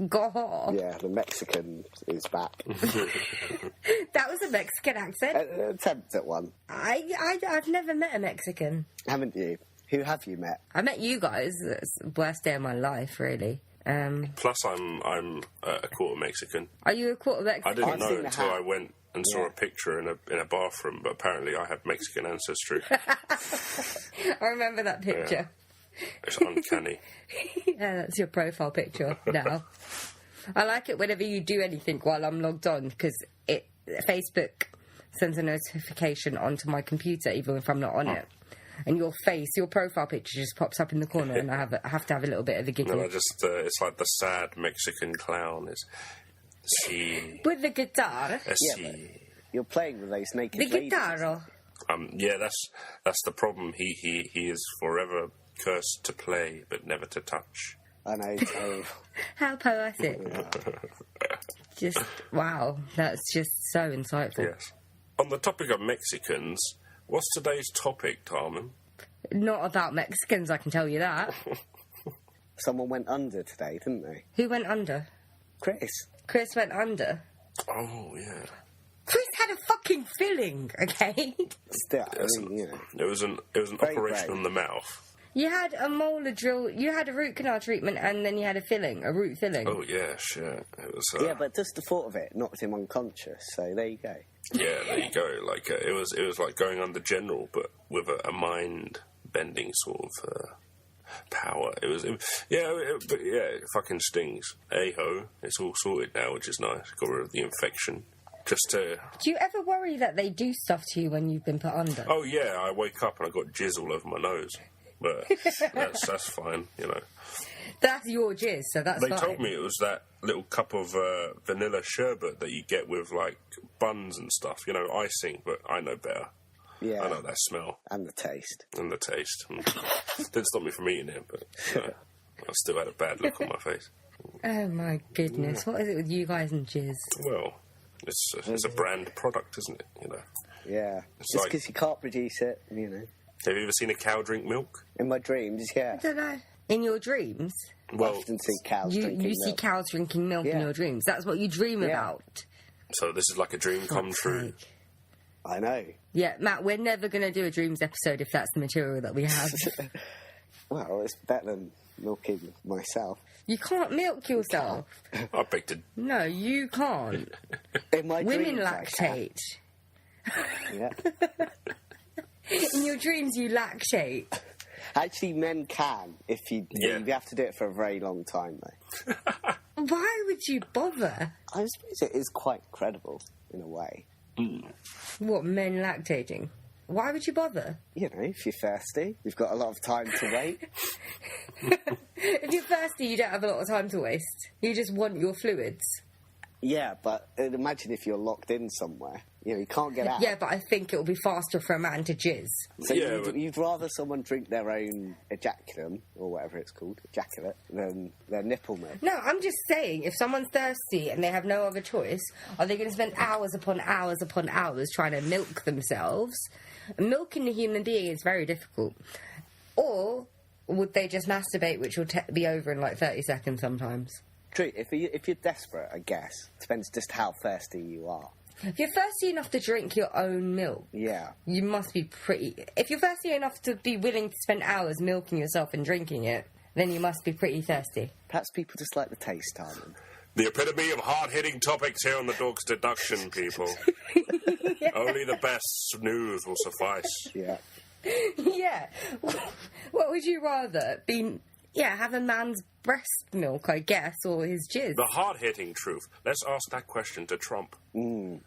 God. Yeah, the Mexican is back. That was a Mexican accent? Attempt at one. I've never met a Mexican. Haven't you? Who have you met? I met you guys. It's the worst day of my life, really. Plus, I'm a quarter Mexican. Are you a quarter Mexican? I didn't know until I went and saw a picture in a bathroom, but apparently I have Mexican ancestry. I remember that picture. Yeah. It's uncanny. Yeah, that's your profile picture now. I like it whenever you do anything while I'm logged on, because Facebook sends a notification onto my computer even if I'm not on it. And your profile picture just pops up in the corner, and I have to have a little bit of a giggle. No, it's like the sad Mexican clown is. With the guitar. You're playing with those naked the ladies. guitar. Yeah, that's the problem. He is forever cursed to play, but never to touch. I know. How poetic. Just, wow. That's just so insightful. Yes. On the topic of Mexicans, what's today's topic, Tarman? Not about Mexicans, I can tell you that. Someone went under today, didn't they? Who went under? Chris Went under. Oh, yeah. Chris had a fucking filling, okay? Still, It was an operation on the mouth. You had a molar drill, you had a root canal treatment, and then you had a root filling. Oh, yeah, shit. It was... Yeah, but just the thought of it knocked him unconscious, so there you go. Yeah, there you go. Like, it was like going under general, but with a mind-bending sort of... power. It fucking stings. Hey-ho, it's all sorted now, which is nice. Got rid of the infection. Just to... Do you ever worry that they do stuff to you when you've been put under? Oh, yeah, I wake up and I've got jizz all over my nose. But that's fine, you know. That's your jizz, so that's fine. They told me it was that little cup of vanilla sherbet that you get with, like, buns and stuff, you know, icing, but I know better. Yeah. I know that smell. And the taste. Didn't stop me from eating it, but I still had a bad look on my face. Oh, my goodness. Yeah. What is it with you guys and jizz? Well, it's a brand product, isn't it, you know? Yeah. It's because you can't produce it, you know. Have you ever seen a cow drink milk? In my dreams, yeah. I don't know. In your dreams? Well, I often see cows drinking milk. You see cows drinking milk in your dreams. That's what you dream about. So this is like a dream come true. I know. Yeah, Matt, we're never going to do a dreams episode if that's the material that we have. Well, it's better than milking myself. You can't milk yourself. I beg to... No, you can't. In my Women dreams, lactate. Yeah. In your dreams, you lactate. Actually, men can, if you have to do it for a very long time, though. Why would you bother? I suppose it is quite credible, in a way. Mm. What, men lactating? Why would you bother? You know, if you're thirsty, you've got a lot of time to wait. If you're thirsty, you don't have a lot of time to waste. You just want your fluids. Yeah, but imagine if you're locked in somewhere. You know, you can't get out. Yeah, but I think it'll be faster for a man to jizz. So you'd rather someone drink their own ejaculum, or whatever it's called, ejaculate, than their nipple milk. No, I'm just saying, if someone's thirsty and they have no other choice, are they going to spend hours upon hours upon hours trying to milk themselves? Milking a human being is very difficult. Or would they just masturbate, which will be over in like 30 seconds sometimes? True, if you're desperate, I guess. Depends just how thirsty you are. If you're thirsty enough to drink your own milk, you must be pretty... If you're thirsty enough to be willing to spend hours milking yourself and drinking it, then you must be pretty thirsty. Perhaps people just like the taste, Tarman. The epitome of hard-hitting topics here on the Dorks Deduction, people. Only the best news will suffice. Yeah. Yeah. What would you rather? Have a man's breast milk, I guess, or his jizz? The hard-hitting truth. Let's ask that question to Trump. We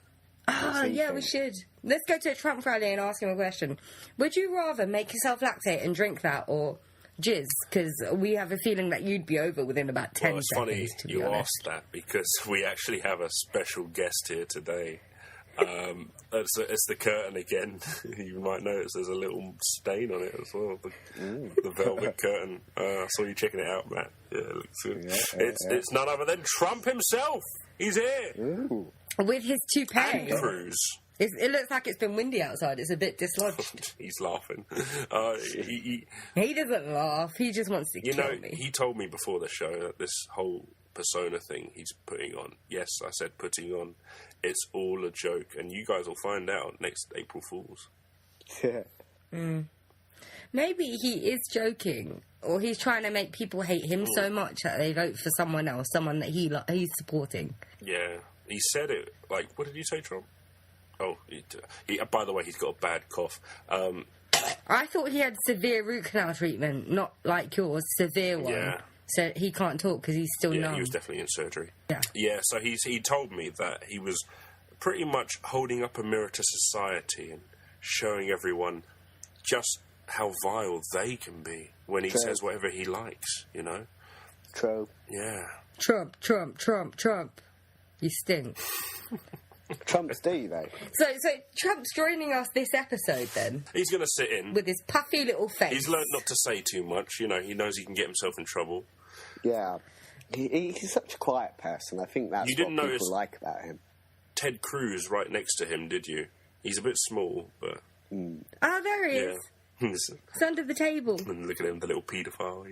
should. Let's go to a Trump rally and ask him a question. Would you rather make yourself lactate and drink that, or jizz? Because we have a feeling that you'd be over within about 10 seconds. Well, it's funny you asked that, because we actually have a special guest here today. It's the curtain again. You might notice there's a little stain on it as well. The velvet curtain. I saw you checking it out, Matt. Yeah, it looks good. It's none other than Trump himself. He's here. Ooh. With his toupee. Andrews. It looks like it's been windy outside. It's a bit dislodged. He's laughing. He doesn't laugh. He just wants to kill me. He told me before the show that this whole persona thing he's putting on. Yes, I said putting on. It's all a joke, and you guys will find out next April Fools. Maybe he is joking, or he's trying to make people hate him so much that they vote for someone else, someone that he's supporting. Yeah, he said it. Like, what did you say, Trump? Oh, by the way, he's got a bad cough. I thought he had severe root canal treatment, not like yours, severe one. Yeah. So he can't talk because he's still numb. He was definitely in surgery. Yeah. Yeah, so he told me that he was pretty much holding up a mirror to society and showing everyone just how vile they can be when he says whatever he likes, you know? True. Yeah. Trump. You stink. Trumps do, though. So Trump's joining us this episode, then? He's going to sit in. With his puffy little face. He's learnt not to say too much, you know, he knows he can get himself in trouble. Yeah. He's such a quiet person. I think that's what people like about him. Ted Cruz right next to him, did you? He's a bit small, but... Oh, there he is. It's under the table. And look at him, the little paedophile.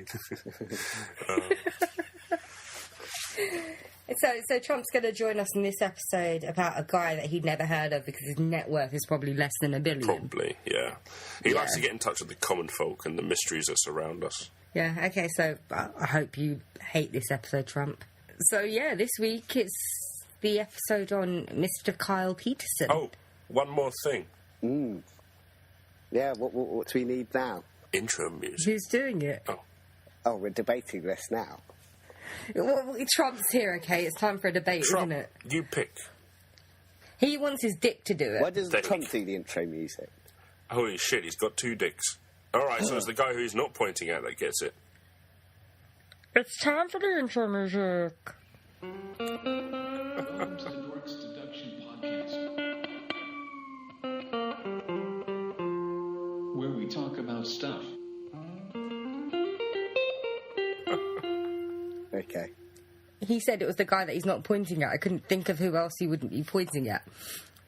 So Trump's going to join us in this episode about a guy that he'd never heard of because his net worth is probably less than $1 billion. Probably, yeah. He likes to get in touch with the common folk and the mysteries that surround us. Yeah, okay, so I hope you hate this episode, Trump. So, yeah, this week it's the episode on Mr. Kyle Peterson. Oh, one more thing. Yeah, what do we need now? Intro music. Who's doing it? Oh, we're debating this now. Well, Trump's here, okay? It's time for a debate, Trump, isn't it? you pick. He wants his dick to do it. Why does Trump do the intro music? Holy shit, he's got 2 dicks. Alright, so it's the guy who's not pointing at that gets it. It's time for the intro music. Welcome to the Dorks Deduction podcast, where we talk about stuff. Okay. He said it was the guy that he's not pointing at. I couldn't think of who else he wouldn't be pointing at.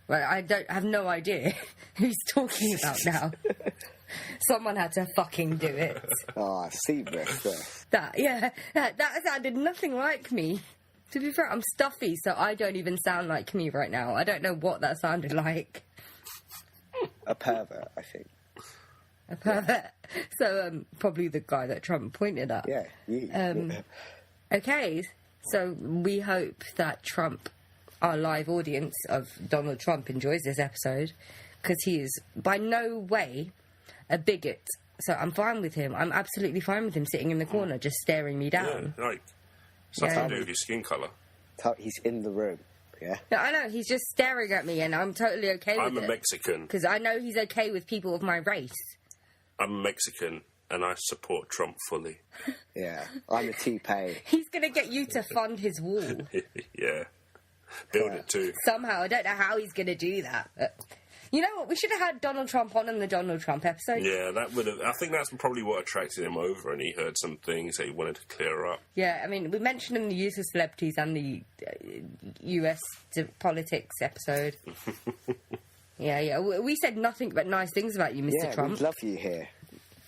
Right, I have no idea who he's talking about now. Someone had to fucking do it. Oh, seamless. That sounded nothing like me. To be fair, I'm stuffy, so I don't even sound like me right now. I don't know what that sounded like. A pervert, I think. A pervert. So, probably the guy that Trump pointed at. Yeah, you. Okay, so we hope that Trump, our live audience of Donald Trump, enjoys this episode, because he is by no way a bigot. So I'm fine with him. I'm absolutely fine with him sitting in the corner just staring me down. Yeah, like, something to do with his skin colour. He's in the room, yeah? No, I know, he's just staring at me and I'm totally okay with it. I'm a Mexican. Because I know he's okay with people of my race. I'm Mexican and I support Trump fully. Yeah, I'm a toupee. He's going to get you to fund his wall. Yeah. Build it too. Somehow. I don't know how he's going to do that. But you know what? We should have had Donald Trump on in the Donald Trump episode. Yeah, that would have... I think that's probably what attracted him over, and he heard some things that he wanted to clear up. Yeah, I mean, we mentioned in the use of celebrities and the US politics episode. Yeah. We said nothing but nice things about you, Mr. Trump. Yeah, we love you here.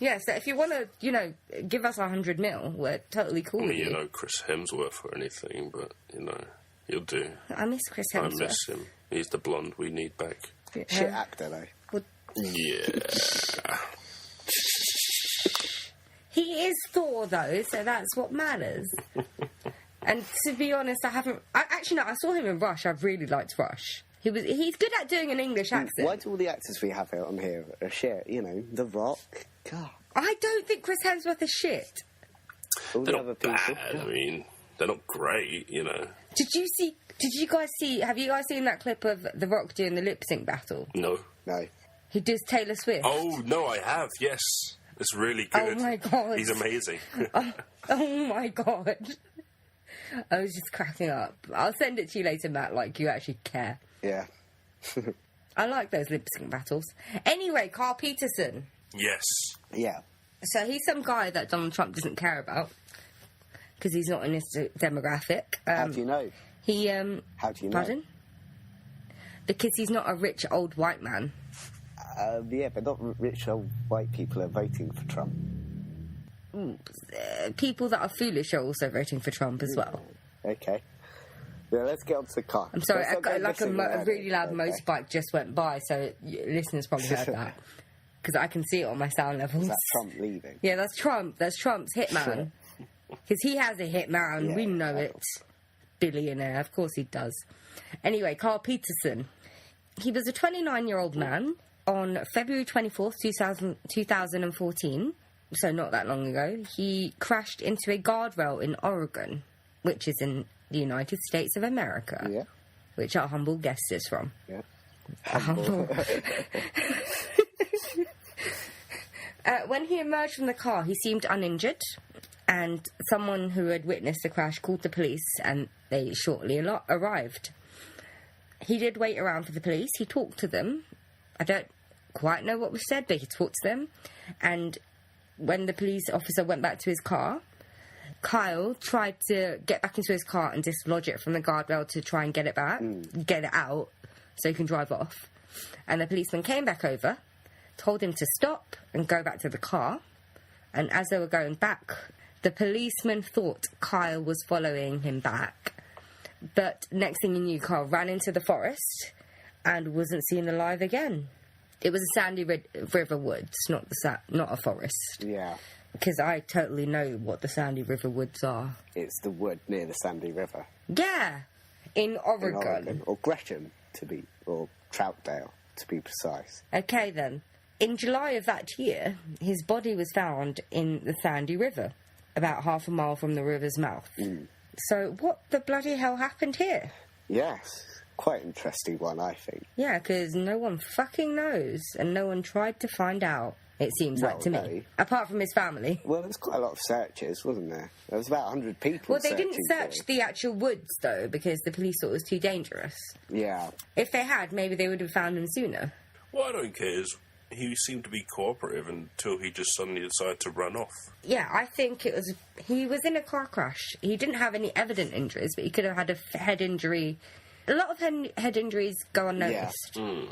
Yeah, so if you want to, give us 100 mil, we're totally cool with you. Chris Hemsworth or anything, but, you'll do. I miss Chris Hemsworth. I miss him. He's the blonde we need back. Yeah. Shit actor, though. Well, yeah. he is Thor, though, so that's what matters. And to be honest, I saw him in Rush. I really liked Rush. He's good at doing an English accent. Why do all the actors we have on here are shit? The Rock. God. I don't think Chris Hemsworth is shit. All They're the other not people. bad. I mean, they're not great, Did you guys see? Have you guys seen that clip of The Rock doing the lip sync battle? No. No. He does Taylor Swift. Oh, no, I have, yes. It's really good. Oh my god. He's amazing. Oh my god. I was just cracking up. I'll send it to you later, Matt, like you actually care. Yeah. I like those lip sync battles. Anyway, Kyle Peterson. Yes. Yeah. So he's some guy that Donald Trump doesn't care about because he's not in his demographic. How do you know? How do you know? Pardon? Because he's not a rich old white man. Yeah, but not rich old white people are voting for Trump. People that are foolish are also voting for Trump as well. Okay. Yeah, let's get on to the car. I'm sorry, Let's not go a missing already. really loud motorbike just went by, so listeners probably heard that. Because I can see it on my sound levels. Is that Trump leaving? Yeah, that's Trump. That's Trump's hitman. Because he has a hitman. Yeah, we know it. Billionaire. Of course he does. Anyway, Kyle Peterson. He was a 29-year-old man on February 24th, 2014. So not that long ago. He crashed into a guardrail in Oregon, which is in the United States of America. Yeah. Which our humble guest is from. Yeah. Humble. When he emerged from the car, he seemed uninjured, and someone who had witnessed the crash called the police, and they shortly arrived. He did wait around for the police. He talked to them. I don't quite know what was said, but he talked to them. And when the police officer went back to his car, Kyle tried to get back into his car and dislodge it from the guardrail to try and get it back, get it out, so he can drive off. And the policeman came back over, told him to stop and go back to the car. And as they were going back, the policeman thought Kyle was following him back. But next thing he knew, Kyle ran into the forest and wasn't seen alive again. It was a sandy river woods, not a forest. Yeah. Because I totally know what the sandy river woods are. It's the wood near the Sandy River. Yeah, in Oregon. Or Gresham, or Troutdale, to be precise. Okay, then. In July of that year, his body was found in the Sandy River, about half a mile from the river's mouth. So what the bloody hell happened here? Yes, quite interesting one, I think. Yeah, because no one fucking knows, and no one tried to find out, it seems like to me. No. Apart from his family. Well, there was quite a lot of searches, wasn't there? There was about 100 people Well, they didn't search for it. the actual woods, though, because the police thought it was too dangerous. Yeah. If they had, maybe they would have found him sooner. What I don't care is he seemed to be cooperative until he just suddenly decided to run off. Yeah, I think he was in a car crash. He didn't have any evident injuries, but he could have had a head injury. A lot of head injuries go unnoticed. Yeah.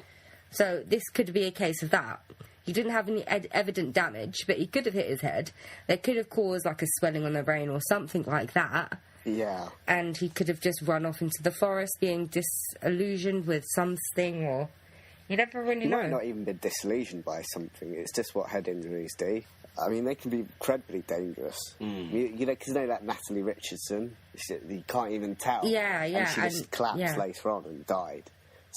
So this could be a case of that. He didn't have any evident damage, but he could have hit his head. They could have caused like a swelling on the brain or something like that. Yeah. And he could have just run off into the forest being disillusioned with something, or... You never really He know. might not even been disillusioned by something. It's just what head injuries do. I mean, they can be incredibly dangerous. You know, because you know that Natalie Richardson? You can't even tell. Yeah, yeah. And she just collapsed later on and died.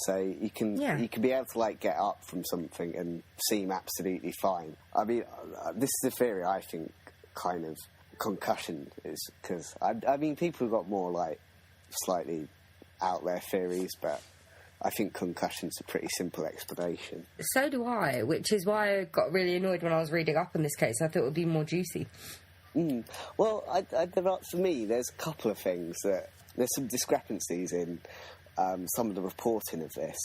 So you can be able to, like, get up from something and seem absolutely fine. I mean, this is a theory I think kind of concussion is, because, I mean, people have got more, like, slightly out there theories, but I think concussion's a pretty simple explanation. So do I, which is why I got really annoyed when I was reading up on this case. I thought it would be more juicy. Well, for me, there's a couple of things that... There's some discrepancies in some of the reporting of this.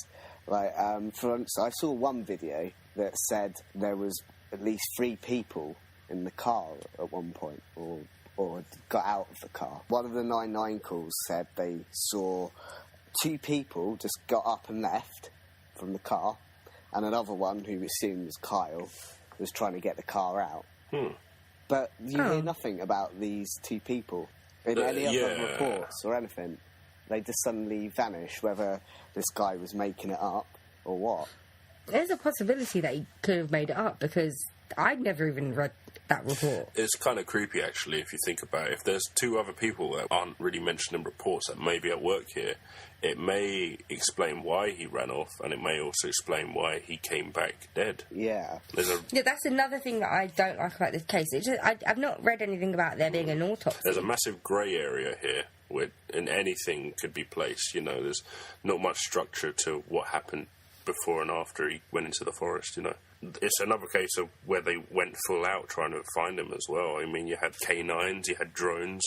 Like, for instance, I saw one video that said there was at least 3 people in the car at one point, or got out of the car. One of the 999 calls said they saw 2 people just got up and left from the car, and another one, who assumed was Kyle, was trying to get the car out. But you hear nothing about these 2 people in any other reports or anything. They just suddenly vanish, whether this guy was making it up or what. There's a possibility that he could have made it up, because I'd never even read that report. It's kind of creepy, actually, if you think about it. If there's 2 other people that aren't really mentioned in reports that may be at work here, it may explain why he ran off, and it may also explain why he came back dead. Yeah. Yeah, that's another thing that I don't like about this case. It's just, I've not read anything about there being an autopsy. There's a massive grey area here, and anything could be placed. You know, there's not much structure to what happened before and after he went into the forest, you know. It's another case of where they went full out trying to find him as well. I mean, you had canines, you had drones,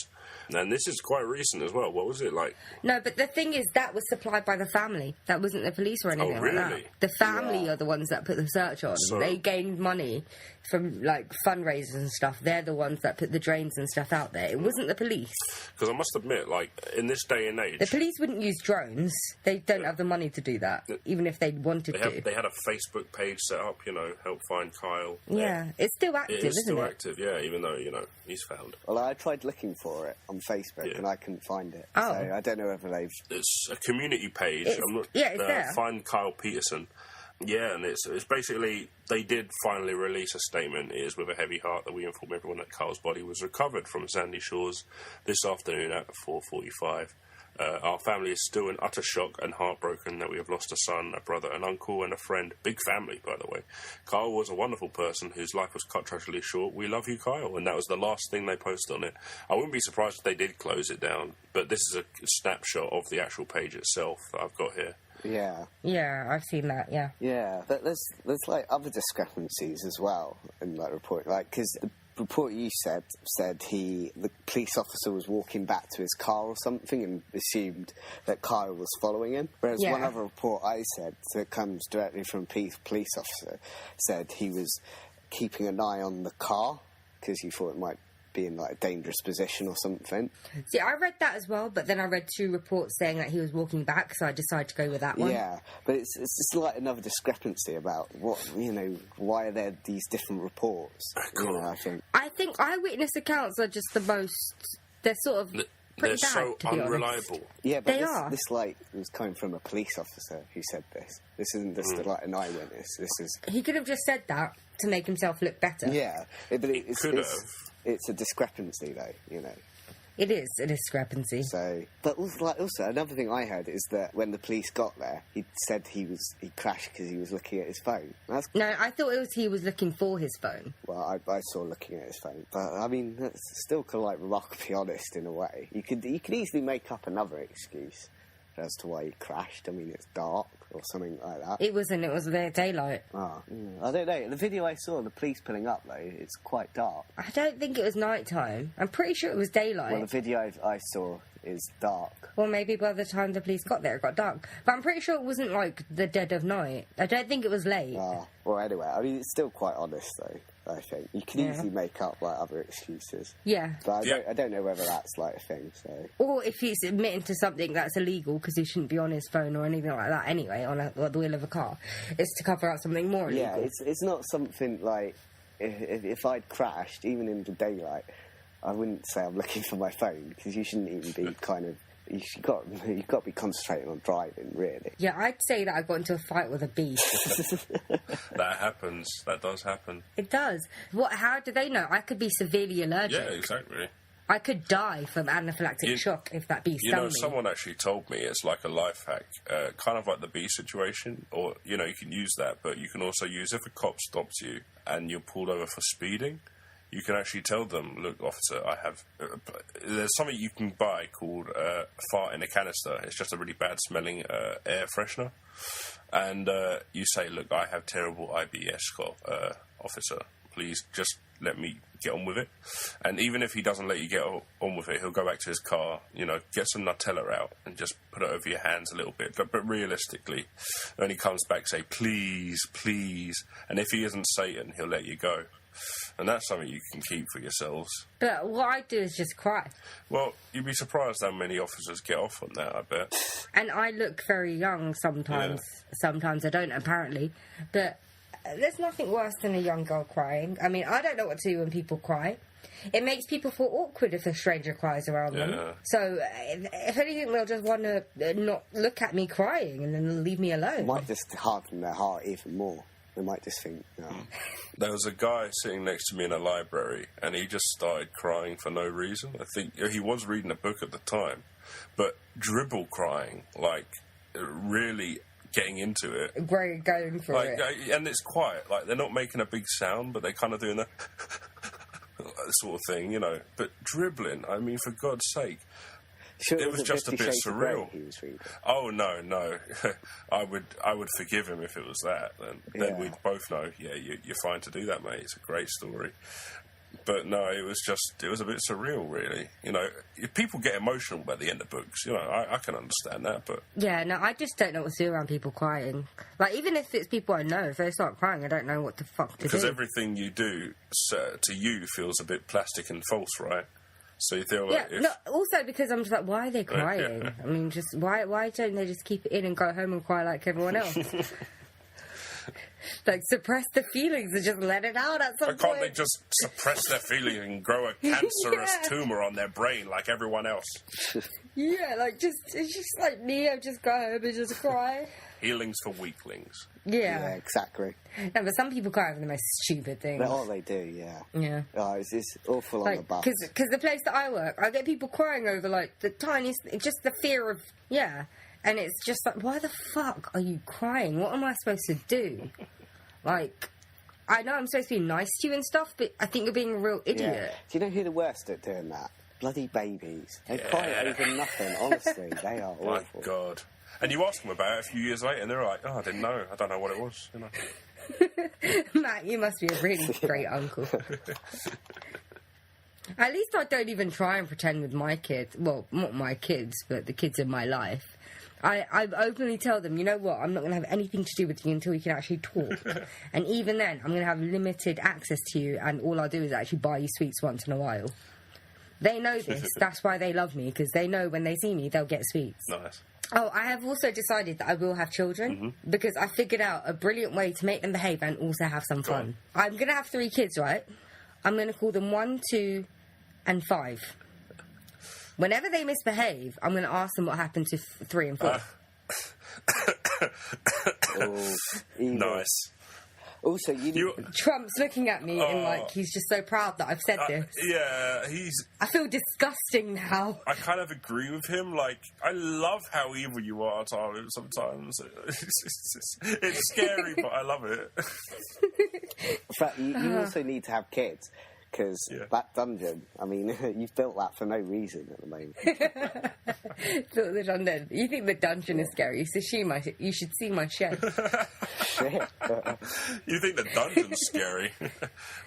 and this is quite recent as well. What was it like? No, but the thing is, that was supplied by the family. That wasn't the police or anything like that. really? The family are the ones that put the search on. So- They gained money from, like, fundraisers and stuff. They're the ones that put the drains and stuff out there. It wasn't the police. Because I must admit, like, in this day and age... The police wouldn't use drones. They don't have the money to do that, even if they wanted to. They had a Facebook page set up, you know, help find Kyle. Yeah, it's still active, It is isn't still it? active, yeah, even though, you know, he's found. Well, I tried looking for it, on Facebook, and I couldn't find it. Oh. So I don't know whether they've... It's a community page. It's there. Find Kyle Peterson. Yeah, and it's basically, they did finally release a statement. It is with a heavy heart that we inform everyone that Kyle's body was recovered from Sandy Shores this afternoon at 4:45. Our family is still in utter shock and heartbroken that we have lost a son, a brother, an uncle, and a friend. Big family, by the way. Kyle was a wonderful person whose life was cut tragically short. We love you, Kyle. And that was the last thing they posted on it. I wouldn't be surprised if they did close it down, but this is a snapshot of the actual page itself that I've got here. Yeah. Yeah, I've seen that, yeah. Yeah, but there's like other discrepancies as well in that report. Like, because the report you said the police officer was walking back to his car or something and assumed that Kyle was following him. Whereas one other report I said, that comes directly from a police officer, said he was keeping an eye on the car because he thought it might be in like a dangerous position or something. See, I read that as well, but then I read 2 reports saying that he was walking back, so I decided to go with that one. Yeah, but it's just like another discrepancy about what, why are there these different reports? I think eyewitness accounts are just the most... They're sort of pretty they're bad, so to be unreliable. honest. Yeah, but they are. This was coming from a police officer who said this. This isn't just like an eyewitness. This is... He could have just said that to make himself look better. Yeah, but it's a discrepancy, though, It is a discrepancy. So, but also another thing I heard is that when the police got there, he said he crashed because he was looking at his phone. No, I thought it was he was looking for his phone. Well, I saw looking at his phone, but I mean, that's still kind of like remarkably honest in a way. You could easily make up another excuse as to why he crashed. I mean, it's dark or something like that. It wasn't. It was their daylight. I don't know. The video I saw, the police pulling up, though, it's quite dark. I don't think it was nighttime. I'm pretty sure it was daylight. Well, the video I saw is dark. Well, maybe by the time the police got there, it got dark. But I'm pretty sure it wasn't, like, the dead of night. I don't think it was late. Well, anyway, I mean, it's still quite honest, though, I think. You can easily make up, like, other excuses. Yeah. But I don't know whether that's, like, a thing, so... Or if he's admitting to something that's illegal, because he shouldn't be on his phone or anything like that anyway, on the wheel of a car. It's to cover up something more illegal. Yeah, it's not something, like... If I'd crashed, even in the daylight, I wouldn't say I'm looking for my phone, because you shouldn't even be kind of... You've got to be concentrating on driving, really. Yeah, I'd say that I got into a fight with a beast. That happens. That does happen. It does. How do they know? I could be severely allergic. Yeah, exactly. I could die from anaphylactic shock if that bee stung me. Someone actually told me it's like a life hack, kind of like the bee situation, or, you can use that, but you can also use, if a cop stops you and you're pulled over for speeding, you can actually tell them, look, officer, I have... there's something you can buy called fart in a canister. It's just a really bad-smelling air freshener. And you say, look, I have terrible IBS, officer. Please just let me get on with it. And even if he doesn't let you get on with it, he'll go back to his car, get some Nutella out and just put it over your hands a little bit. But realistically, when he comes back, say, please, please. And if he isn't Satan, he'll let you go. And that's something you can keep for yourselves. But what I do is just cry. Well, you'd be surprised how many officers get off on that, I bet. And I look very young sometimes. Yeah. Sometimes I don't, apparently. But there's nothing worse than a young girl crying. I mean, I don't know what to do when people cry. It makes people feel awkward if a stranger cries around them. So, if anything, they'll just want to not look at me crying and then leave me alone. It might just harden their heart even more. They might just think, There was a guy sitting next to me in a library, and he just started crying for no reason. I think he was reading a book at the time, but dribble crying, like, really getting into it. Going for it. And it's quiet. Like, they're not making a big sound, but they're kind of doing the sort of thing, But dribbling, I mean, for God's sake. Sure, it was just a bit surreal. He was reading. Oh no! I would forgive him if it was that. Then we'd both know. Yeah, you're fine to do that, mate. It's a great story. But no, it was a bit surreal, really. People get emotional by the end of books. I can understand that, but yeah, no, I just don't know what to do around people crying. Like, even if it's people I know, if they start crying, I don't know what the fuck to do. Because everything you do to you feels a bit plastic and false, right? So you feel like... Yeah, also because I'm just like, why are they crying? I mean, just why don't they just keep it in and go home and cry like everyone else? Like, suppress the feelings and just let it out at some Why can't point. they just suppress their feeling and grow a cancerous tumour on their brain like everyone else? Yeah, like, it's just like, Neo, just go home and just cry. Healing's for weaklings. Yeah, exactly. No, but some people cry over the most stupid things. Oh, they do, yeah. Yeah. Oh, it's awful on the Like, bus. because the place that I work, I get people crying over, like, the tiniest, just the fear of, yeah. And it's just like, why the fuck are you crying? What am I supposed to do? Like, I know I'm supposed to be nice to you and stuff, but I think you're being a real idiot. Yeah. Do you know who the worst at doing that? Bloody babies. They cry over nothing, honestly. They are My awful. God. And you ask them about it a few years later, and they're like, "Oh, I didn't know. I don't know what it was." You know. Matt, you must be a really great uncle. At least I don't even try and pretend with my kids. Well, not my kids, but the kids in my life. I openly tell them, you know what, I'm not going to have anything to do with you until we can actually talk. And even then, I'm going to have limited access to you, and all I'll do is actually buy you sweets once in a while. They know this. That's why they love me, because they know when they see me, they'll get sweets. Nice. Oh, I have also decided that I will have children because I figured out a brilliant way to make them behave and also have some fun. I'm going to have 3 kids, right? I'm going to call them 1, 2, and 5. Whenever they misbehave, I'm going to ask them what happened to 3 and 4. Oh, evil. Nice. Also, Trump's looking at me and, like, he's just so proud that I've said this. Yeah, I feel disgusting now. I kind of agree with him. Like, I love how evil you are sometimes. It's scary, but I love it. in fact, you also need to have kids. Because that dungeon, I mean, you've built that for no reason at the moment. Built the dungeon. You think the dungeon is scary? You should see my shed. Shit. You think the dungeon's scary?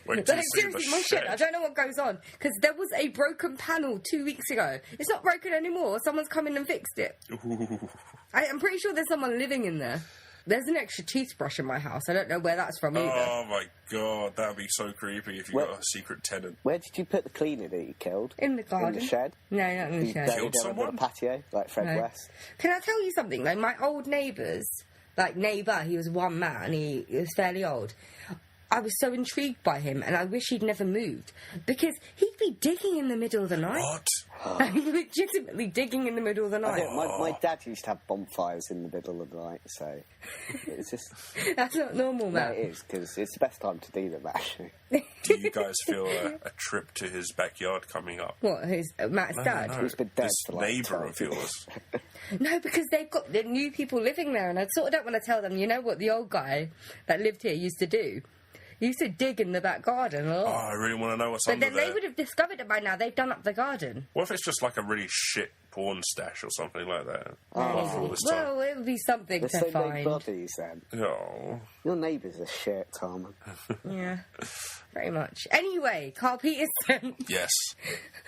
Wait till Like, you see seriously, the my shed. I shed. don't know what goes on. Because there was a broken panel 2 weeks ago. It's not broken anymore. Someone's come in and fixed it. Ooh. I'm pretty sure there's someone living in there. There's an extra toothbrush in my house. I don't know where that's from either. Oh my God, that would be so creepy if you got a secret tenant. Where did you put the cleaner that you killed? In the garden. In the shed? No, not in the You shed. buried Killed it under someone? the patio, like Fred No. West? Can I tell you something? Like, my old neighbours, he was one man, he was fairly old. I was so intrigued by him, and I wish he'd never moved. Because he'd be digging in the middle of the night. What? Like, legitimately digging in the middle of the night. My dad used to have bonfires in the middle of the night, so it's just... That's not normal, No, man. it is, because it's the best time to do them, actually. Do you guys feel a trip to his backyard coming up? What, Matt's dad? No, He's been dead this for, like, neighbour of 12 yours. No, because they've got the new people living there, and I sort of don't want to tell them, you know what the old guy that lived here used to do? He used to dig in the back garden a Oh, lot. I really want to know what's But under then there. they would have discovered it by now. They've done up the garden. What if it's just like a really shit porn stash or something like that? After all this time. Well, it would be something There's to so many find. bodies, then. Oh. Your neighbours are shit, Tom. Yeah, very much. Anyway, Kyle Peterson. Yes.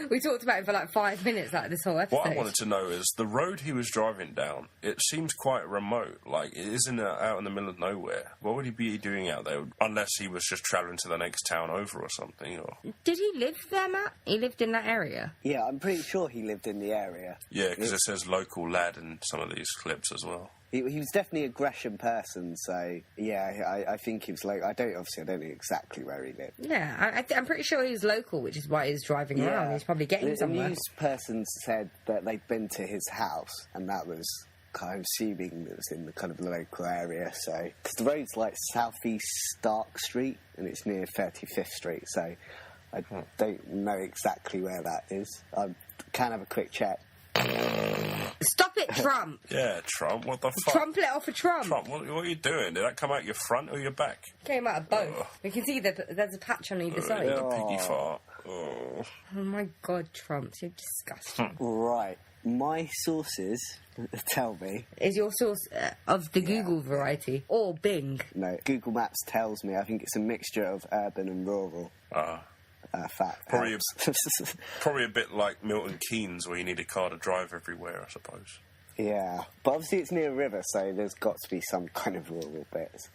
We talked about him for like 5 minutes, like this whole episode. What I wanted to know is the road he was driving down. It seems quite remote. Like, it isn't out in the middle of nowhere. What would he be doing out there? Unless he was just travelling to the next town over or something. Or... Did he live there, Matt? He lived in that area. Yeah, I'm pretty sure he lived in the area. Yeah, because it says local lad in some of these clips as well. He was definitely a Gresham person, so yeah, I think he was like. I don't know exactly where he lived. Yeah, I'm pretty sure he was local, which is why he's driving around. He's probably getting The somewhere. news person said that they'd been to his house, and that was kind of assuming it was in the kind of local area. So, because the road's like southeast Stark Street, and it's near 35th Street, so I don't know exactly where that is. I can have a quick check. Stop it, Trump! Yeah, Trump, what the fuck? Trump let off a Trump. Trump, what are you doing? Did that come out your front or your back? Came out of both. You can see there's a patch on either side. The piggy fart. Oh. Oh my God, Trump, you're disgusting. Right, my sources tell me. Is your source of the Google variety or Bing? No, Google Maps tells me. I think it's a mixture of urban and rural. Fact. Probably a bit like Milton Keynes, where you need a car to drive everywhere, I suppose. Yeah, but obviously it's near a river, so there's got to be some kind of rural bits.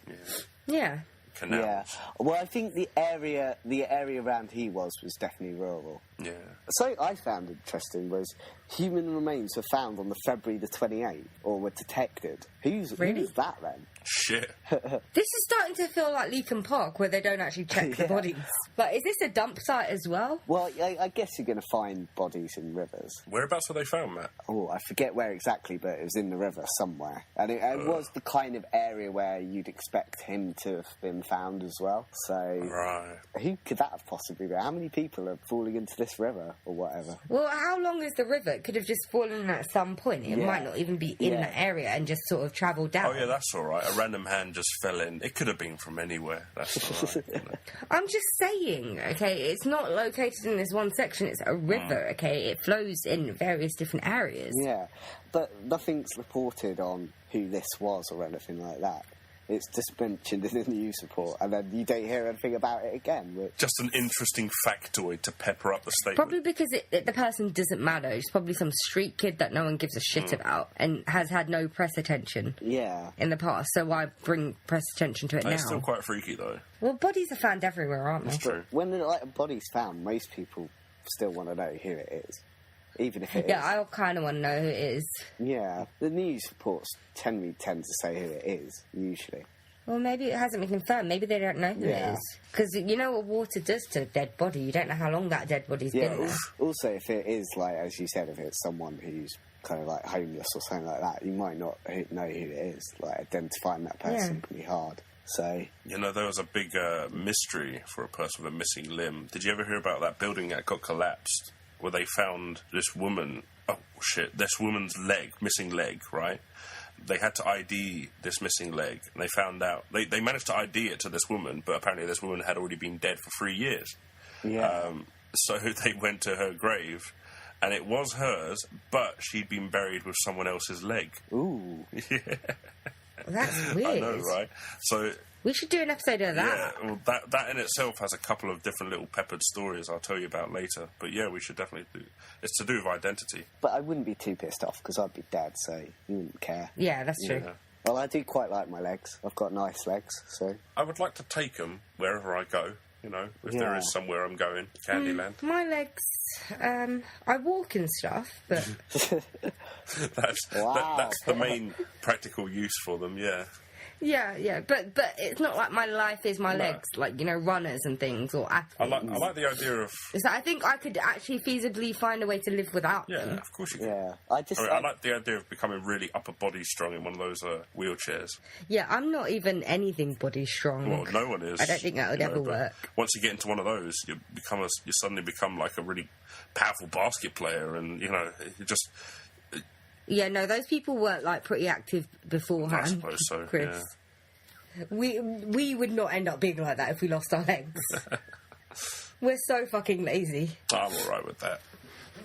Yeah. Canals. Yeah. Well, I think the area around he was definitely rural. Yeah. Something I found interesting was human remains were found on the February the 28th, or were detected. Who's that then? Shit. This is starting to feel like Leakin Park, where they don't actually check the bodies. Like, is this a dump site as well? Well, I guess you're going to find bodies in rivers. Whereabouts were they found, Matt? Oh, I forget where exactly, but it was in the river somewhere. And it was the kind of area where you'd expect him to have been found as well. So, Right. who could that have possibly been? How many people are falling into this river or whatever? Well, how long is the river? It could have just fallen in at some point. It might not even be in that area and just sort of travelled down. Oh, yeah, that's all right. A random hand just fell in. It could have been from anywhere. That's all right. You know. I'm just saying, okay, it's not located in this one section. It's a river, okay? It flows in various different areas. Yeah, but nothing's reported on who this was or anything like that. It's just mentioned in the news report, and then you don't hear anything about it again. Which... Just an interesting factoid to pepper up the statement. Probably because the person doesn't matter. It's probably some street kid that no one gives a shit about and has had no press attention in the past, so why bring press attention to it now? It's still quite freaky, though. Well, bodies are found everywhere, aren't they? That's true. When a body's found, most people still want to know who it is. Even if it is. Yeah, I kind of want to know who it is. Yeah, the news reports tend to say who it is, usually. Well, maybe it hasn't been confirmed. Maybe they don't know who it is. Because you know what water does to a dead body. You don't know how long that dead body's been there. Also, if it is, like, as you said, if it's someone who's kind of, like, homeless or something like that, you might not know who it is. Like, identifying that person can be hard. So... You know, there was a big mystery for a person with a missing limb. Did you ever hear about that building that got collapsed? Where they found this woman, this woman's missing leg, right? They had to ID this missing leg, and they found out, they managed to ID it to this woman, but apparently this woman had already been dead for 3 years. Yeah. So they went to her grave, and it was hers, but she'd been buried with someone else's leg. Ooh. Yeah. That's weird. I know, right? So... We should do an episode of that. Yeah, well, that in itself has a couple of different little peppered stories I'll tell you about later. But yeah, we should definitely do. It's to do with identity. But I wouldn't be too pissed off, because I'd be dead, so you wouldn't care. Yeah, that's true. Yeah. Well, I do quite like my legs. I've got nice legs, so... I would like to take them wherever I go, you know, if there is somewhere I'm going, Candyland. My legs, I walk and stuff, but... That's the main practical use for them, yeah. Yeah, but it's not like my life is my legs, like, you know, runners and things, or athletes. I like the idea of... So I think I could actually feasibly find a way to live without them. Yeah, of course you can. Yeah, I like the idea of becoming really upper body strong in one of those wheelchairs. Yeah, I'm not even anything body strong. Well, no one is. I don't think that would ever work. Once you get into one of those, you suddenly become like a really powerful basket player, and, you know, you just... Yeah, no, those people weren't, like, pretty active beforehand. I suppose so, Chris. Yeah. We would not end up being like that if we lost our legs. We're so fucking lazy. I'm alright with that.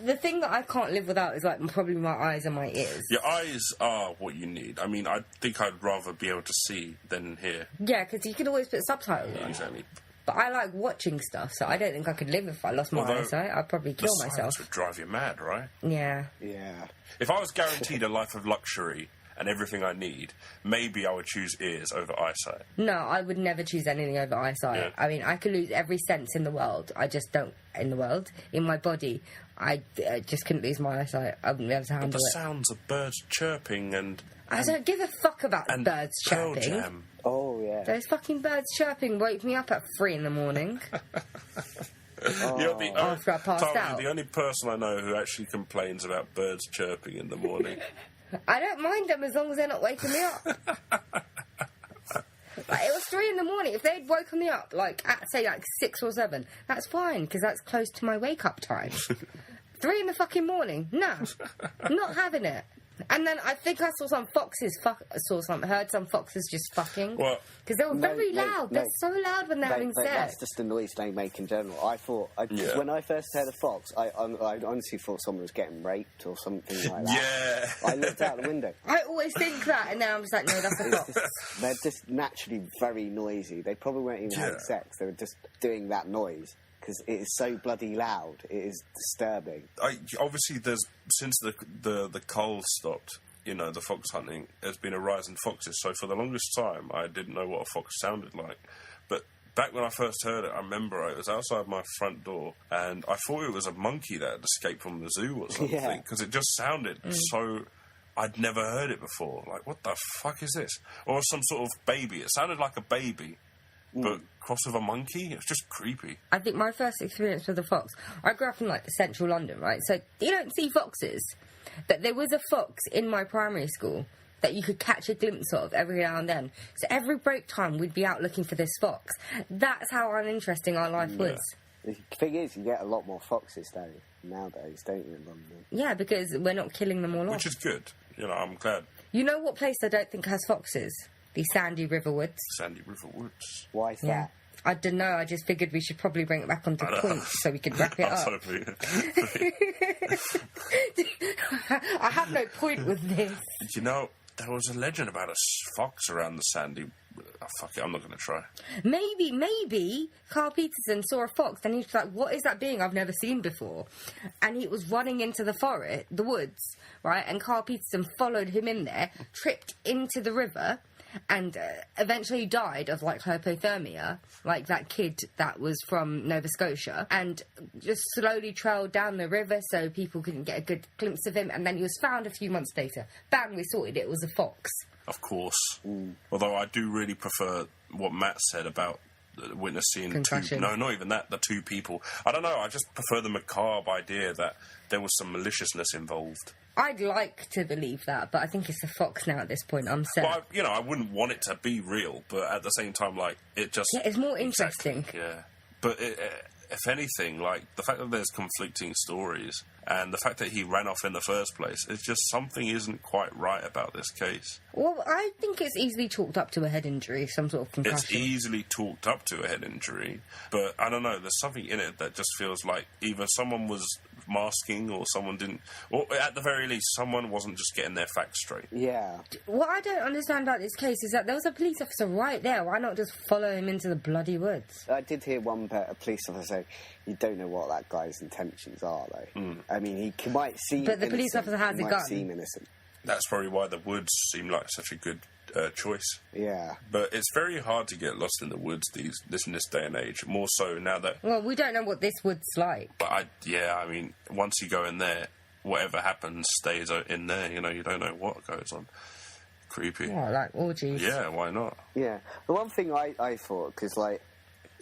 The thing that I can't live without is, like, probably my eyes and my ears. Your eyes are what you need. I mean, I think I'd rather be able to see than hear. Yeah, because you can always put subtitles on. Exactly. But I like watching stuff, so I don't think I could live if I lost my eyesight. I'd probably kill myself. Silence would drive you mad, right? Yeah. Yeah. If I was guaranteed a life of luxury and everything I need, maybe I would choose ears over eyesight. No, I would never choose anything over eyesight. Yeah. I mean, I could lose every sense in the world. I just don't, in my body. I just couldn't lose my eyesight. I wouldn't be able to handle the it. sounds of birds chirping and I don't give a fuck about birds Pearl chirping. Jam. Oh, yeah. Those fucking birds chirping woke me up at 3 in the morning. You're the After I passed out. You're the only person I know who actually complains about birds chirping in the morning. I don't mind them as long as they're not waking me up. Like, it was 3 in the morning. If they'd woken me up, like, at, say, like, 6 or 7, that's fine, because that's close to my wake-up time. 3 in the fucking morning? Nah. Not having it. And then I think I saw some foxes heard some foxes just fucking. Because they were very loud. They're so loud when they're having sex. That's just the noise they make in general. I thought, when I first heard a fox, I honestly thought someone was getting raped or something like that. Yeah. I looked out the window. I always think that, and then I'm just like, no, that's a fox. They're just naturally very noisy. They probably weren't even having sex. They were just doing that noise. Because it is so bloody loud. It is disturbing. Obviously, since the cull stopped, you know, the fox hunting, there's been a rise in foxes. So for the longest time, I didn't know what a fox sounded like. But back when I first heard it, I remember it was outside my front door, and I thought it was a monkey that had escaped from the zoo or something, because it just sounded so... I'd never heard it before. Like, what the fuck is this? Or some sort of baby. It sounded like a baby, but crossed with a monkey. It was just creepy. I think my first experience with a fox, I grew up in, like, central London, right? So you don't see foxes. But there was a fox in my primary school that you could catch a glimpse of every now and then. So every break time, we'd be out looking for this fox. That's how uninteresting our life was. The thing is, you get a lot more foxes nowadays, don't you, in London? Yeah, because we're not killing them all off. Which is good. You know, I'm glad. You know what place I don't think has foxes? The Sandy River Woods. Sandy River Woods. Why is Yeah. that? I don't know, I just figured we should probably bring it back onto point so we could wrap it up. I have no point with this. You know, there was a legend about a fox around the Sandy... Oh, fuck it, I'm not going to try. Maybe Kyle Peterson saw a fox and he was like, what is that being I've never seen before? And he was running into the woods, right? And Kyle Peterson followed him in there, tripped into the river, and eventually died of, like, hypothermia, like that kid that was from Nova Scotia, and just slowly trailed down the river so people couldn't get a good glimpse of him, and then he was found a few months later. Bam, we sorted it was a fox. Of course. Although I do really prefer what Matt said about witnessing Concussion. No, not even that, the two people. I don't know, I just prefer the macabre idea that there was some maliciousness involved. I'd like to believe that, but I think it's a fox now at this point. I'm set. Well, I wouldn't want it to be real, but at the same time, like, it just... Yeah, it's more interesting. Exactly, yeah. But if anything, like, the fact that there's conflicting stories and the fact that he ran off in the first place, it's just something isn't quite right about this case. Well, I think it's easily chalked up to a head injury, some sort of concussion. It's easily talked up to a head injury, but I don't know, there's something in it that just feels like either someone was masking or someone didn't, or at the very least someone wasn't just getting their facts straight. Yeah. What I don't understand about this case is that there was a police officer right there. Why not just follow him into the bloody woods? I did hear a police officer say, you don't know what that guy's intentions are, though. I mean, he might seem But the police officer has a gun. Seem innocent. That's probably why the woods seem like such a good choice. Yeah. But it's very hard to get lost in the woods in this day and age, more so now that... Well, we don't know what this wood's like. But I mean, once you go in there, whatever happens stays in there, you don't know what goes on. Creepy. Oh, like orgies. Yeah, why not? Yeah. The one thing I thought, because, like,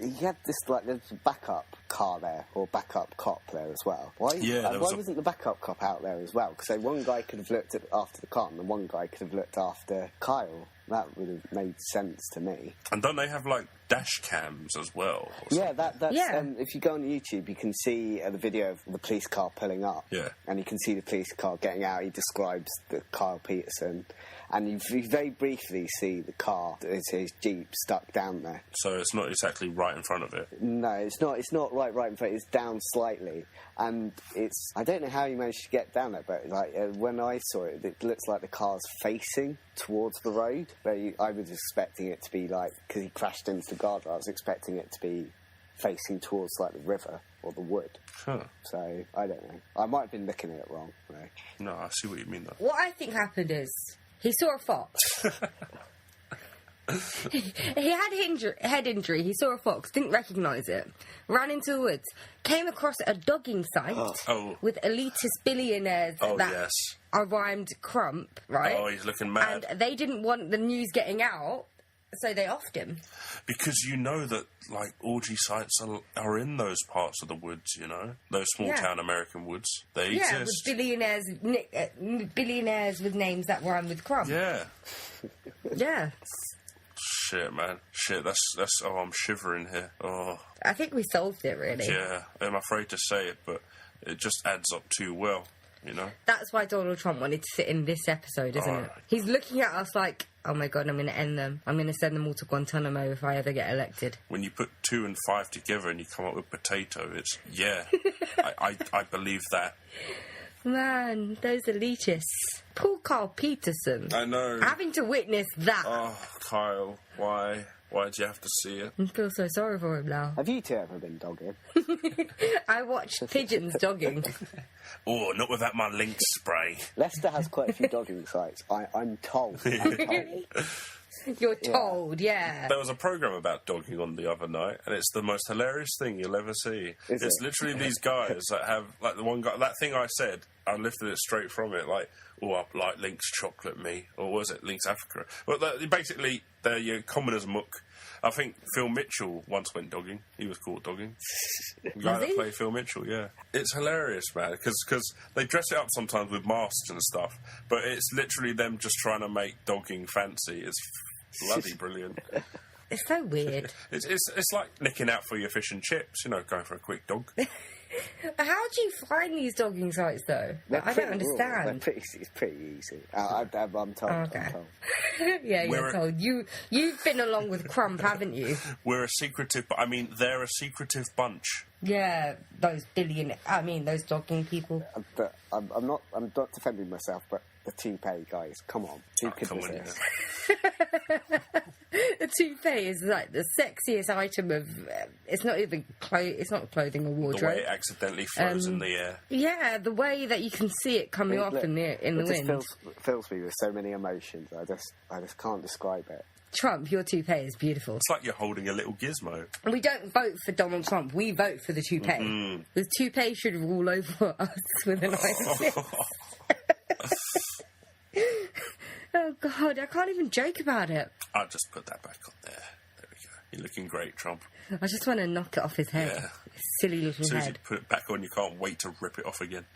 he had this, like, there's a backup car there, or backup cop there as well. Why wasn't the backup cop out there as well? Because one guy could have looked after the car, and the one guy could have looked after Kyle. That would have made sense to me. And don't they have, like, dash cams as well? Yeah, that's... if you go on YouTube, you can see the video of the police car pulling up. Yeah. And you can see the police car getting out. He describes the Kyle Peterson. And you very briefly see the car, it's his Jeep, stuck down there. So it's not exactly right in front of it? No, it's not. It's not right in front. It's down slightly. And it's... I don't know how he managed to get down there, but, like, when I saw it, it looks like the car's facing towards the road. But I was expecting it to be, like... Because he crashed into the guardrail, I was expecting it to be facing towards, like, the river or the wood. Huh. So, I don't know. I might have been looking at it wrong. Right? No, I see what you mean, though. What I think happened is... He saw a fox. He had head injury. He saw a fox, didn't recognise it, ran into the woods, came across a dogging site with elitist billionaires that are rhymed crump, right? Oh, he's looking mad. And they didn't want the news getting out, so they offed him. Because you know that, like, orgy sites are in those parts of the woods, those small-town American woods. They exist. With billionaires with names that rhyme with crump. Yeah. Yeah. Shit, man. Shit, that's... Oh, I'm shivering here. Oh. I think we solved it, really. Yeah, I'm afraid to say it, but it just adds up too well, That's why Donald Trump wanted to sit in this episode, isn't it? He's looking at us like, oh my God, I'm going to end them. I'm going to send them all to Guantanamo if I ever get elected. When you put 2 and 5 together and you come up with potato, it's... Yeah, I believe that. Man, those elitists. Poor Kyle Peterson. I know. Having to witness that. Oh, Kyle, why? Why'd you have to see it? I feel so sorry for him now. Have you two ever been dogging? I watched pigeons dogging. Oh, not without my lynx spray. Leicester has quite a few dogging sites. I'm told. Really? You're told, yeah. There was a programme about dogging on the other night, and it's the most hilarious thing you'll ever see. It's literally these guys that have, like the one guy, that thing I said, I lifted it straight from it, like, oh, I like Lynx chocolate me, or was it Lynx Africa? Well, basically, they're your common as muck. I think Phil Mitchell once went dogging. He was caught dogging. The guy that played Phil Mitchell, yeah. It's hilarious, man, because they dress it up sometimes with masks and stuff, but it's literally them just trying to make dogging fancy. It's bloody brilliant. It's so weird. It's like nicking out for your fish and chips, going for a quick dog. How do you find these dogging sites, though? I don't understand. It's pretty easy. I'm told. Okay. I'm told. Yeah, you're told. You've been along with Crump, haven't you? We're a secretive... they're a secretive bunch. Yeah, those dogging people. I'm not defending myself, but the toupee guys, come on. Who could resist? The toupee is like the sexiest item of... it's not even it's not clothing or wardrobe. The way it accidentally flows in the air. Yeah, the way that you can see it coming off in the wind. It fills me with so many emotions. I just can't describe it. Trump, your toupee is beautiful. It's like you're holding a little gizmo. We don't vote for Donald Trump. We vote for the toupee. Mm-hmm. The toupee should rule over us with an iron fist. Oh, God, I can't even joke about it. I'll just put that back on there. There we go. You're looking great, Trump. I just want to knock it off his head. Yeah. His silly little as soon head. as you put it back on, you can't wait to rip it off again.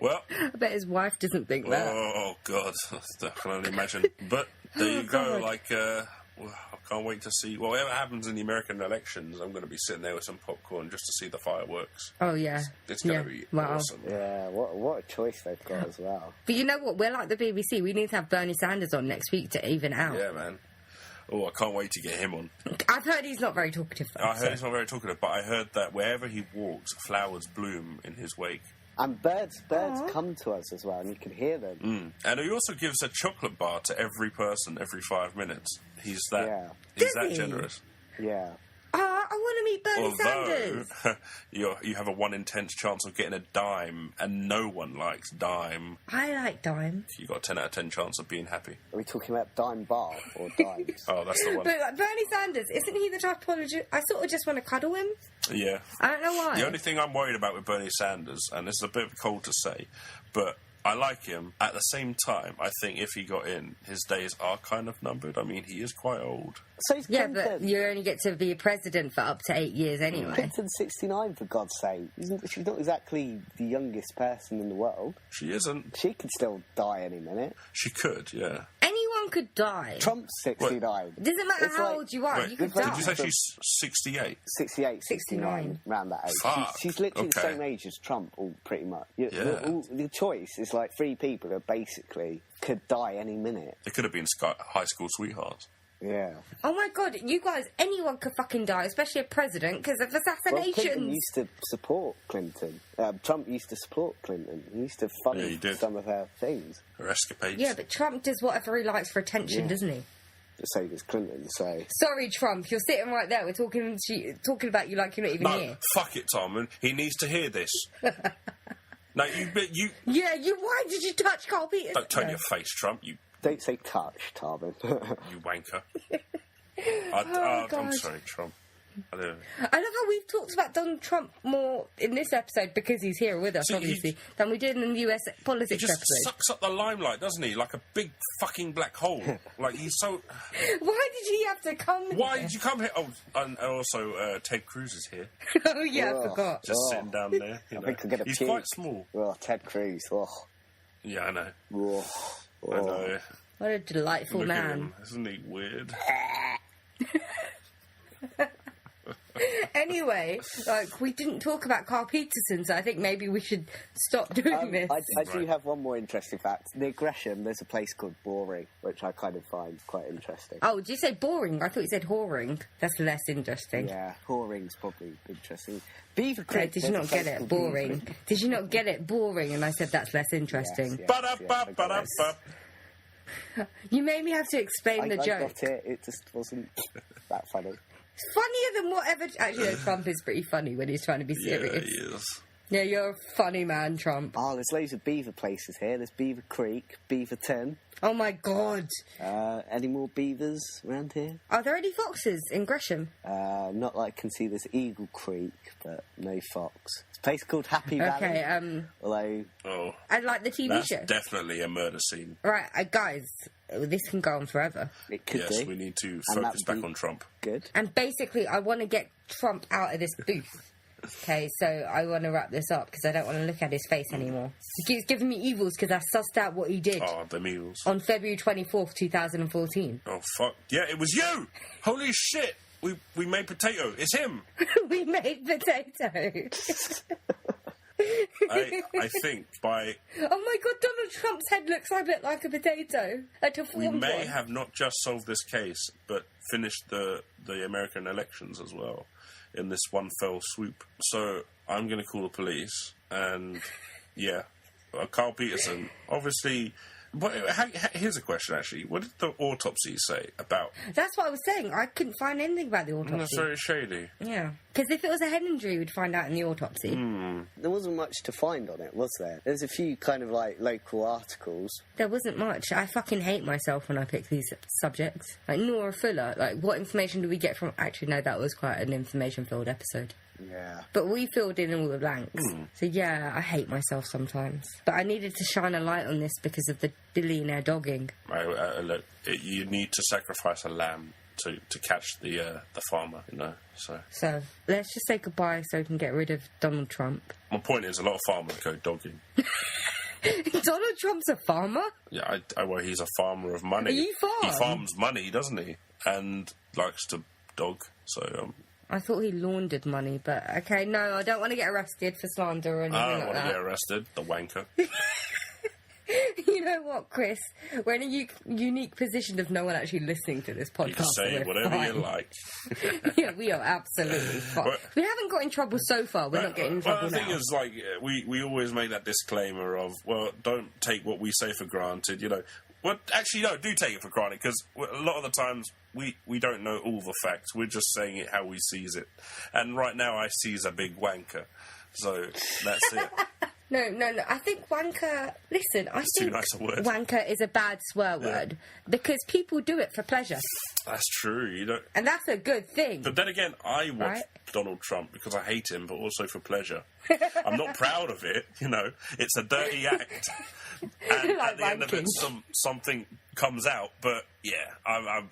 Well... I bet his wife doesn't think that. Oh, God. I can only imagine. But there you go. God. I can't wait to see... Well, whatever happens in the American elections, I'm going to be sitting there with some popcorn just to see the fireworks. Oh, yeah. It's going to be awesome. Yeah, what a choice they've got as well. But you know what? We're like the BBC. We need to have Bernie Sanders on next week to even out. Yeah, man. Oh, I can't wait to get him on. I've heard he's not very talkative, though. I heard he's not very talkative, but I heard that wherever he walks, flowers bloom in his wake. And birds come to us as well, and you can hear them. Mm. And he also gives a chocolate bar to every person every 5 minutes. He's that generous. Yeah. I want to meet Bernie Sanders. You have a 1 in 10 chance of getting a dime, and no one likes dime. I like dime. You got a 10 out of 10 chance of being happy. Are we talking about dime bar or dimes? Oh, that's the one. But like, Bernie Sanders, isn't he the type of... I sort of just want to cuddle him. Yeah. I don't know why. The only thing I'm worried about with Bernie Sanders, and this is a bit cold to say, but I like him. At the same time, I think if he got in, his days are kind of numbered. I mean, he is quite old. So he's Clinton. But you only get to be a president for up to 8 years anyway. Clinton's 69, for God's sake. She's not exactly the youngest person in the world. She isn't. She could still die any minute. She could, yeah. Anyone could die. Trump's 69. It doesn't matter how old you are, you could die. Did you say she's 68? 68, 69, around that age. Fuck. She's literally the same age as Trump, pretty much. The choice is like 3 people that basically could die any minute. They could have been high school sweethearts. Yeah. Oh my God, you guys, anyone could fucking die, especially a president, because of assassinations. Well, Clinton used to support Clinton. Trump used to support Clinton. He used to fund some of her things. Her escapades. Yeah, but Trump does whatever he likes for attention, doesn't he? So does Clinton, so... Sorry, Trump, you're sitting right there. We're talking about you like you're not even here. Fuck it, Tom. He needs to hear this. No, you... Yeah, why did you touch Kyle Peterson? Don't turn your face, Trump, you... Don't say touch, Tarvin. You wanker. I'm sorry, Trump. I love how we've talked about Donald Trump more in this episode because he's here with us, obviously, than we did in the US politics episode. He just sucks up the limelight, doesn't he? Like a big fucking black hole. Like, he's so... Why did he have to come here? Why did you come here? Oh, and also, Ted Cruz is here. Oh, yeah, I forgot. Just sitting down there. I think I'll get a He's pig. quite small. Oh, Ted Cruz. Oh. Yeah, I know. Oh. I know. What a delightful Look at man. him. Isn't he weird? Anyway, we didn't talk about Kyle Peterson, so I think maybe we should stop doing this. I do have one more interesting fact. Near Gresham, there's a place called Boring, which I kind of find quite interesting. Oh, did you say boring? I thought you said whoring. That's less interesting. Yeah, whoring's probably interesting. Beaver Creek. Did you not get it? Boring. Did you not get it? Boring. And I said that's less interesting. Yes. You made me have to explain the joke. I got it. It just wasn't. that funny. It's funnier than whatever... Actually, no, Trump is pretty funny when he's trying to be serious. Yeah, he is. Yeah, you're a funny man, Trump. Oh, there's loads of beaver places here. There's Beaver Creek, Beaverton. Oh, my God. Any more beavers around here? Are there any foxes in Gresham? Not that I can see. There's Eagle Creek, but no fox. It's a place called Happy Valley. Okay, Although... Oh, I like the TV that's show. definitely a murder scene. Right, guys, this can go on forever. It could Yes, do. we need to And that focus would back be on Trump. Good. And basically, I want to get Trump out of this booth. Okay, so I want to wrap this up because I don't want to look at his face anymore. He keeps giving me evils because I sussed out what he did Oh, the meals. on February 24th, 2014. Oh, fuck. Yeah, it was you! Holy shit! We made potato. It's him! We made potato. I think by... Oh my God, Donald Trump's head looks a bit like a potato. A deformed We may one. have not just solved this case, but finished the American elections as well in this one fell swoop. So I'm going to call the police, and yeah, Kyle Peterson, obviously... here's a question, actually. What did the autopsy say about... That's what I was saying. I couldn't find anything about the autopsy. That's very shady. Yeah. Because if it was a head injury, we'd find out in the autopsy. There wasn't much to find on it, was there? There's a few kind of like local articles. There wasn't much. I fucking hate myself when I pick these subjects. Like Nora Fuller, like what information do we get from... Actually, no, that was quite an information-filled episode. Yeah. But we filled in all the blanks. So yeah, I hate myself sometimes. But I needed to shine a light on this because of the billionaire dogging. Look, you need to sacrifice a lamb to catch the farmer, you know. So Let's just say goodbye so we can get rid of Donald Trump. my point is, a lot of farmers go dogging. Donald Trump's a farmer? Yeah, well, he's a farmer of money. He farms? He farms money, doesn't he? And likes to dog. So I thought he laundered money, but okay, no, I don't want to get arrested for slander or anything I don't like want to that. get arrested. The wanker. You know what, Chris? We're in a unique position of no one actually listening to this podcast. You can say so we're whatever fine. you like. Yeah, we are absolutely fine. Well- We haven't got in trouble so far. We're not getting in trouble well, the thing now. is, like, we always make that disclaimer of, well, don't take what we say for granted, you know. Well, actually, no, do take it for granted, because a lot of the times we don't know all the facts. We're just saying it how we sees it. And right now I sees a big wanker. So that's it. No. I think wanker... Listen, I too think nice a word. wanker is a bad swear word because people do it for pleasure. That's true, you know. And that's a good thing. But then again, I watch Right. Donald Trump because I hate him, but also for pleasure. I'm not proud of it, you know. It's a dirty act. And Like at the end of it, wanking. something comes out. But yeah, I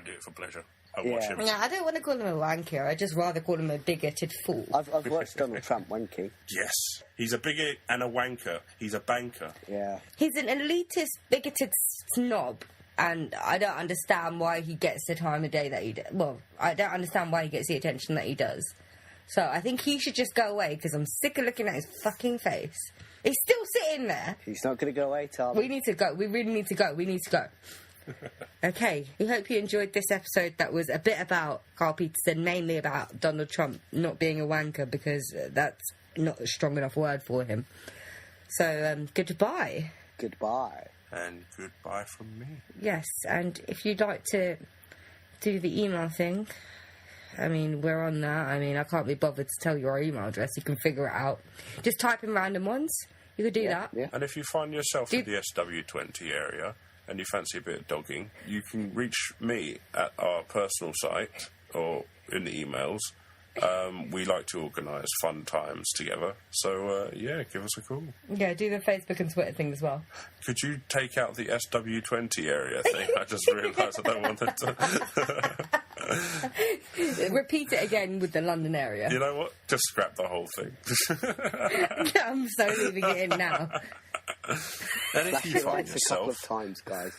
do it for pleasure. I watch Yeah. him. Yeah, I don't want to call him a wanker. I'd just rather call him a bigoted fool. I've watched Donald Trump wanking. Yes, he's a bigot and a wanker. He's a banker. Yeah. He's an elitist, bigoted snob, and I don't understand why he gets the time of day that he does. Well, I don't understand why he gets the attention that he does. So I think he should just go away, because I'm sick of looking at his fucking face. He's still sitting there. He's not going to go away, Tom. We need to go. We really need to go. We need to go. Okay, we hope you enjoyed this episode that was a bit about Kyle Peterson, mainly about Donald Trump not being a wanker, because that's not a strong enough word for him. So, goodbye. Goodbye. And goodbye from me. Yes, and if you'd like to do the email thing, I mean, we're on that. I mean, I can't be bothered to tell you our email address. You can figure it out. Just type in random ones. You could do that. Yeah. And if you find yourself in the SW20 area and you fancy a bit of dogging, you can reach me at our personal site or in the emails. We like to organise fun times together. So, yeah, give us a call. Yeah, do the Facebook and Twitter thing as well. Could you take out the SW20 area thing? I just realised I don't want it to... Repeat it again with the London area. You know what? Just scrap the whole thing. I'm so leaving it in now. And if Flash you your find lights a couple yourself... of times, guys.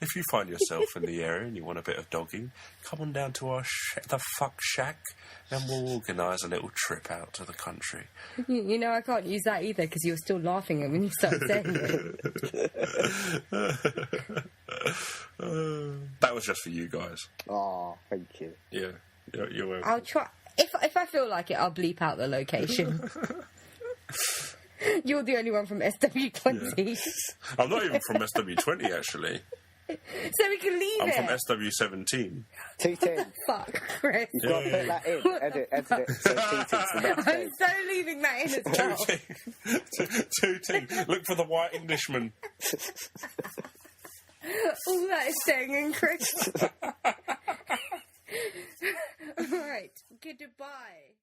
If you find yourself in the area and you want a bit of dogging, come on down to our the fuck shack and we'll organise a little trip out to the country. You know, I can't use that either because you're still laughing when you start saying it. That was just for you guys. Oh, thank you. Yeah, you're welcome. I'll try. If I feel like it, I'll bleep out the location. You're the only one from SW20. I'm not even from SW20, actually. So we can leave I'm it. from SW17. Tooting. Fuck, Chris. You've got to put that in. Edit it so Tooting's the next I'm thing. so leaving that in as well. Tooting. Look for the white Englishman. All that is staying in, Chris. All right. Goodbye.